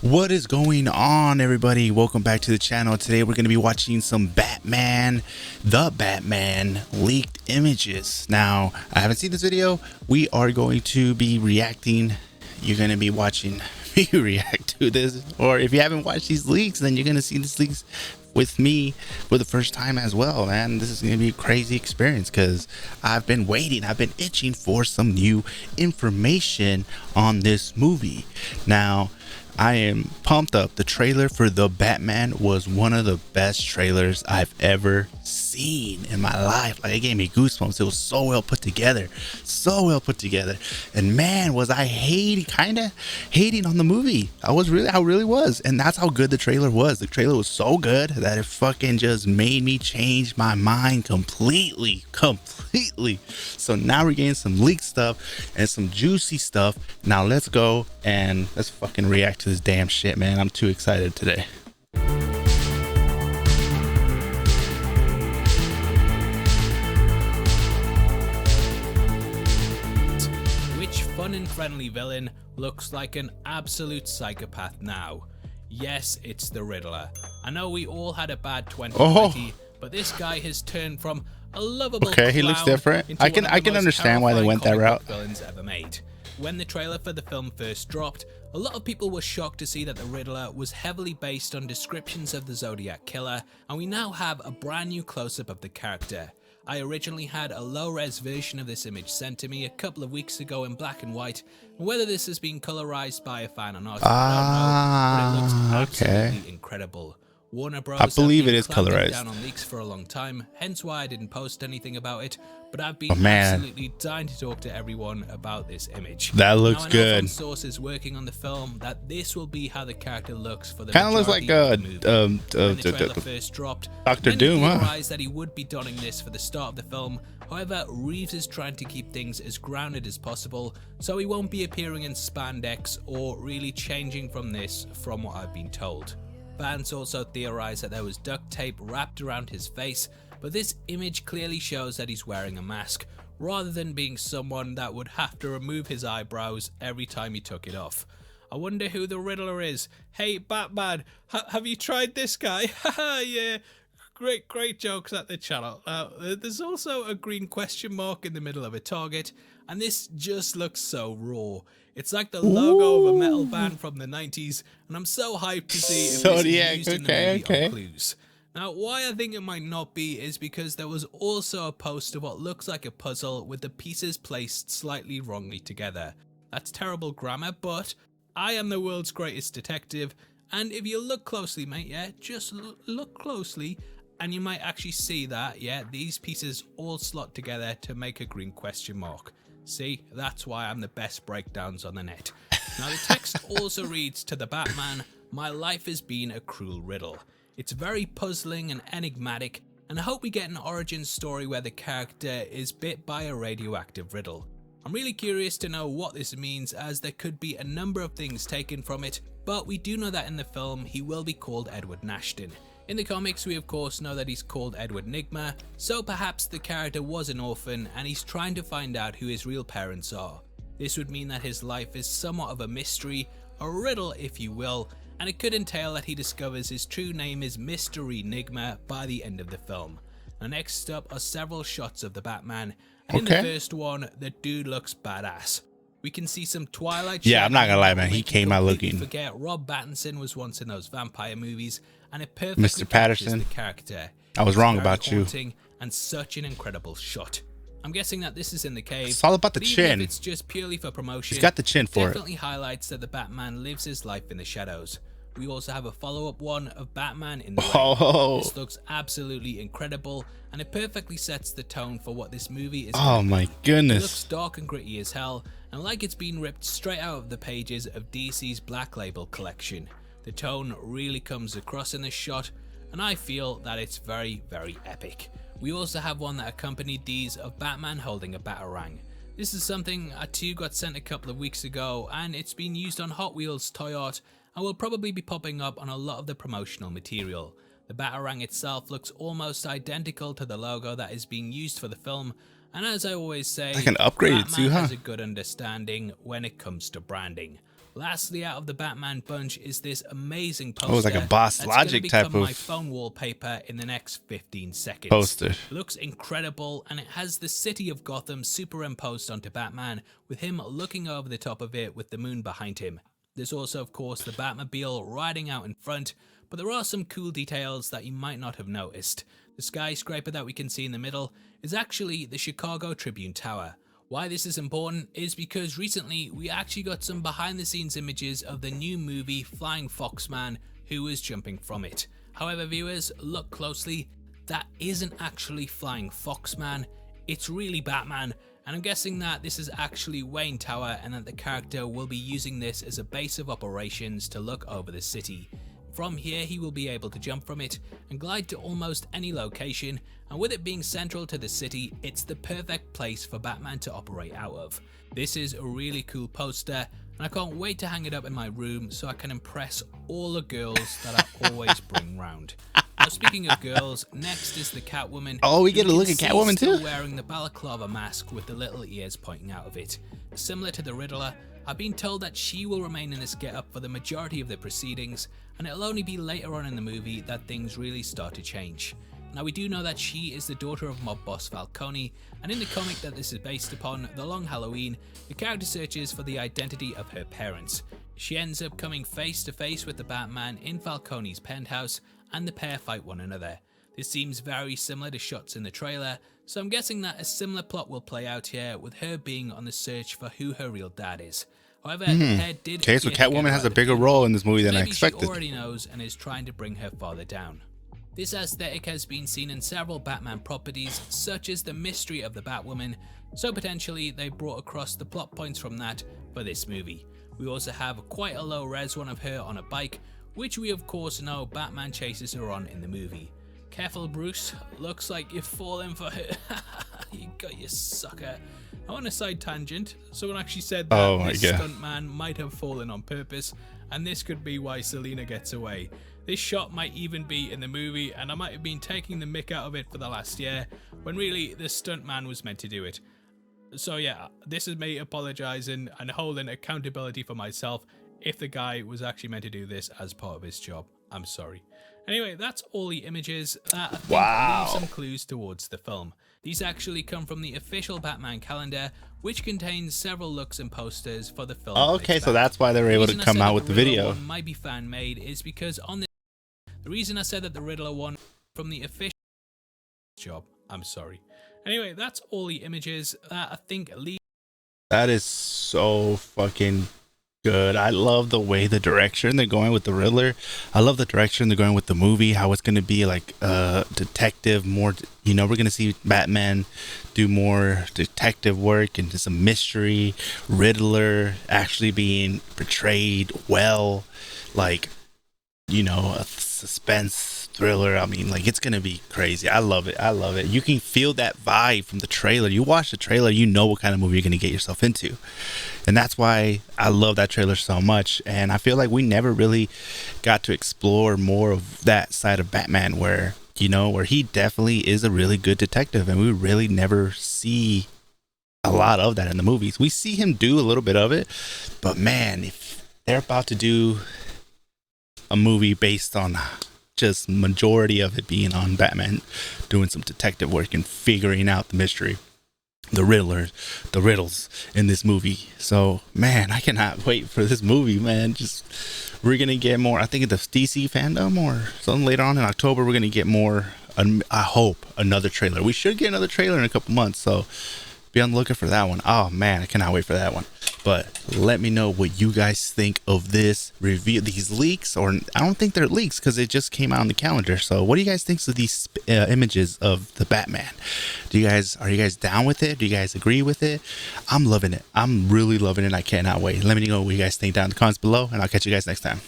What is going on, everybody? Welcome back to the channel. Today we're going to be watching some the Batman leaked images. Now, I haven't seen this video. We are going to be reacting. You're going to be watching me react to this, or if you haven't watched these leaks, then you're going to see these leaks with me for the first time as well, man. This is going to be a crazy experience because I've been waiting. I've been itching for some new information on this movie. Now, I am pumped up. The trailer for The Batman was one of the best trailers I've ever seen in my life. Like, it gave me goosebumps. It was so well put together. And man, was I kind of hating on the movie. I really was. And that's how good the trailer was. The trailer was so good that it fucking just made me change my mind completely. So now we're getting some leaked stuff and some juicy stuff. Now let's go and let's fucking react to this damn shit, man. I'm too excited today. Which fun and friendly villain looks like an absolute psychopath now? Yes, it's the Riddler. I know we all had a bad 2020, but this guy has turned from a lovable Okay, he looks different. I can understand why they went that route. Villains ever made. When the trailer for the film first dropped, a lot of people were shocked to see that the Riddler was heavily based on descriptions of the Zodiac Killer, and we now have a brand new close-up of the character. I originally had a low-res version of this image sent to me a couple of weeks ago in black and white, and whether this has been colorized by a fan or not, I don't know, but it looks absolutely incredible. Warner Bros. I believe it is colorized. Down on leaks for a long time, hence why I didn't post anything about it. But I've been absolutely dying to talk to everyone about this image. That looks good. From sources working on the film that this will be how the character looks for the kind of looks like when the trailer first dropped. Dr. Doom, huh? That he would be donning this for the start of the film. However, Reeves is trying to keep things as grounded as possible, so he won't be appearing in spandex or really changing from this, from what I've been told. Fans also theorized that there was duct tape wrapped around his face, but this image clearly shows that he's wearing a mask, rather than being someone that would have to remove his eyebrows every time he took it off. I wonder who the Riddler is. Hey Batman, have you tried this guy? Haha, yeah. Great jokes at the channel. There's also a green question mark in the middle of a target, and this just looks so raw. It's like the logo of a metal band from the 90s, and I'm so hyped to see if this is used in the movie or clues. Now, why I think it might not be is because there was also a post of what looks like a puzzle with the pieces placed slightly wrongly together. That's terrible grammar, but I am the world's greatest detective, and if you look closely, mate, yeah, just look closely, and you might actually see that, yeah, these pieces all slot together to make a green question mark. See, that's why I'm the best breakdowns on the net. Now, the text also reads, to the Batman, my life has been a cruel riddle. It's very puzzling and enigmatic, and I hope we get an origin story where the character is bit by a radioactive riddle. I'm really curious to know what this means, as there could be a number of things taken from it, but we do know that in the film he will be called Edward Nashton. In the comics, we of course know that he's called Edward Nygma, so perhaps the character was an orphan and he's trying to find out who his real parents are. This would mean that his life is somewhat of a mystery, a riddle if you will, and it could entail that he discovers his true name is Mystery Nygma by the end of the film. Now, next up are several shots of the Batman, and in the first one, the dude looks badass. We can see some Twilight. Yeah, I'm not gonna lie, man. He came out looking. Forget Rob Pattinson was once in those vampire movies, and it perfectly Mr. Patterson. The character. I was wrong about you. And such an incredible shot. I'm guessing that this is in the cave. It's all about the chin. If it's just purely for promotion. He's got the chin for it. Definitely highlights that the Batman lives his life in the shadows. We also have a follow-up one of Batman in the rain. This looks absolutely incredible, and it perfectly sets the tone for what this movie is. Oh my goodness. It looks dark and gritty as hell, and like it's been ripped straight out of the pages of DC's Black Label collection. The tone really comes across in this shot, and I feel that it's very, very epic. We also have one that accompanied these of Batman holding a Batarang. This is something I too got sent a couple of weeks ago, and it's been used on Hot Wheels toy art and will probably be popping up on a lot of the promotional material. The Batarang itself looks almost identical to the logo that is being used for the film, and as I always say, I can upgrade it too, huh? has a good understanding when it comes to branding. Lastly, out of the Batman bunch is this amazing poster. Oh, it's like a Boss that's Logic become type my of phone wallpaper in the next 15 seconds. poster. It looks incredible, and it has the city of Gotham superimposed onto Batman, with him looking over the top of it with the moon behind him. There's also, of course, the Batmobile riding out in front, but there are some cool details that you might not have noticed. The skyscraper that we can see in the middle is actually the Chicago Tribune Tower. Why this is important is because recently we actually got some behind the scenes images of the new movie Flying Foxman, who was jumping from it. However, viewers, look closely, that isn't actually Flying Foxman, it's really Batman, and I'm guessing that this is actually Wayne Tower and that the character will be using this as a base of operations to look over the city. From here he will be able to jump from it and glide to almost any location, and with it being central to the city, it's the perfect place for Batman to operate out of. This is a really cool poster, and I can't wait to hang it up in my room so I can impress all the girls that I always bring round. Now, speaking of girls, next is the Catwoman. Oh, we get a look at Catwoman too? Wearing the balaclava mask with the little ears pointing out of it. Similar to the Riddler, I've been told that she will remain in this getup for the majority of the proceedings, and it'll only be later on in the movie that things really start to change. Now, we do know that she is the daughter of mob boss Falcone, and in the comic that this is based upon, The Long Halloween, the character searches for the identity of her parents. She ends up coming face to face with the Batman in Falcone's penthouse, and the pair fight one another. This seems very similar to shots in the trailer, so I'm guessing that a similar plot will play out here, with her being on the search for who her real dad is. However, the pair did. Okay, so Catwoman has a bigger role in this movie than I expected. She already knows and is trying to bring her father down. This aesthetic has been seen in several Batman properties, such as the mystery of the Batwoman, so potentially they brought across the plot points from that for this movie. We also have quite a low res one of her on a bike, which we of course know Batman chases her on in the movie. Careful, Bruce, looks like you're falling for her. You got your sucker. On a side tangent, someone actually said that this stuntman might have fallen on purpose, and this could be why Selina gets away. This shot might even be in the movie, and I might have been taking the mick out of it for the last year, when really the stuntman was meant to do it. So yeah, this is me apologising and holding accountability for myself. If the guy was actually meant to do this as part of his job, I'm sorry. Anyway, that's all the images that I think leave some clues towards the film. These actually come from the official Batman calendar, which contains several looks and posters for the film. Okay, so that's why they were able to come out with the video. Might be fan made is because on the reason I said that the Riddler one from the official job. I'm sorry. Anyway, that's all the images that I think leave. That is so fucking good. I love the way the direction they're going with the Riddler. I love the direction they're going with the movie, how it's going to be like detective, more, you know, we're going to see Batman do more detective work into some mystery, Riddler actually being portrayed well, like, you know, a suspense thriller. I mean, like, it's gonna be crazy. I love it. I love it. You can feel that vibe from the trailer. You watch the trailer, you know what kind of movie you're gonna get yourself into, and that's why I love that trailer so much. And I feel like we never really got to explore more of that side of Batman, where, you know, where he definitely is a really good detective, and we really never see a lot of that in the movies. We see him do a little bit of it, but man, if they're about to do a movie based on just majority of it being on Batman doing some detective work and figuring out the mystery, the Riddler, the riddles in this movie. So man, I cannot wait for this movie, man. Just, we're gonna get more, I think, of the DC fandom or something later on in October. We're gonna get more, I hope, another trailer. We should get another trailer in a couple months, so be on the lookout for that one. Oh man, I cannot wait for that one. But let me know what you guys think of this review, these leaks, or I don't think they're leaks because it just came out on the calendar. So what do you guys think of these images of the Batman? Are you guys down with it? Do you guys agree with it? I'm loving it. I'm really loving it. I cannot wait. Let me know what you guys think down in the comments below, and I'll catch you guys next time.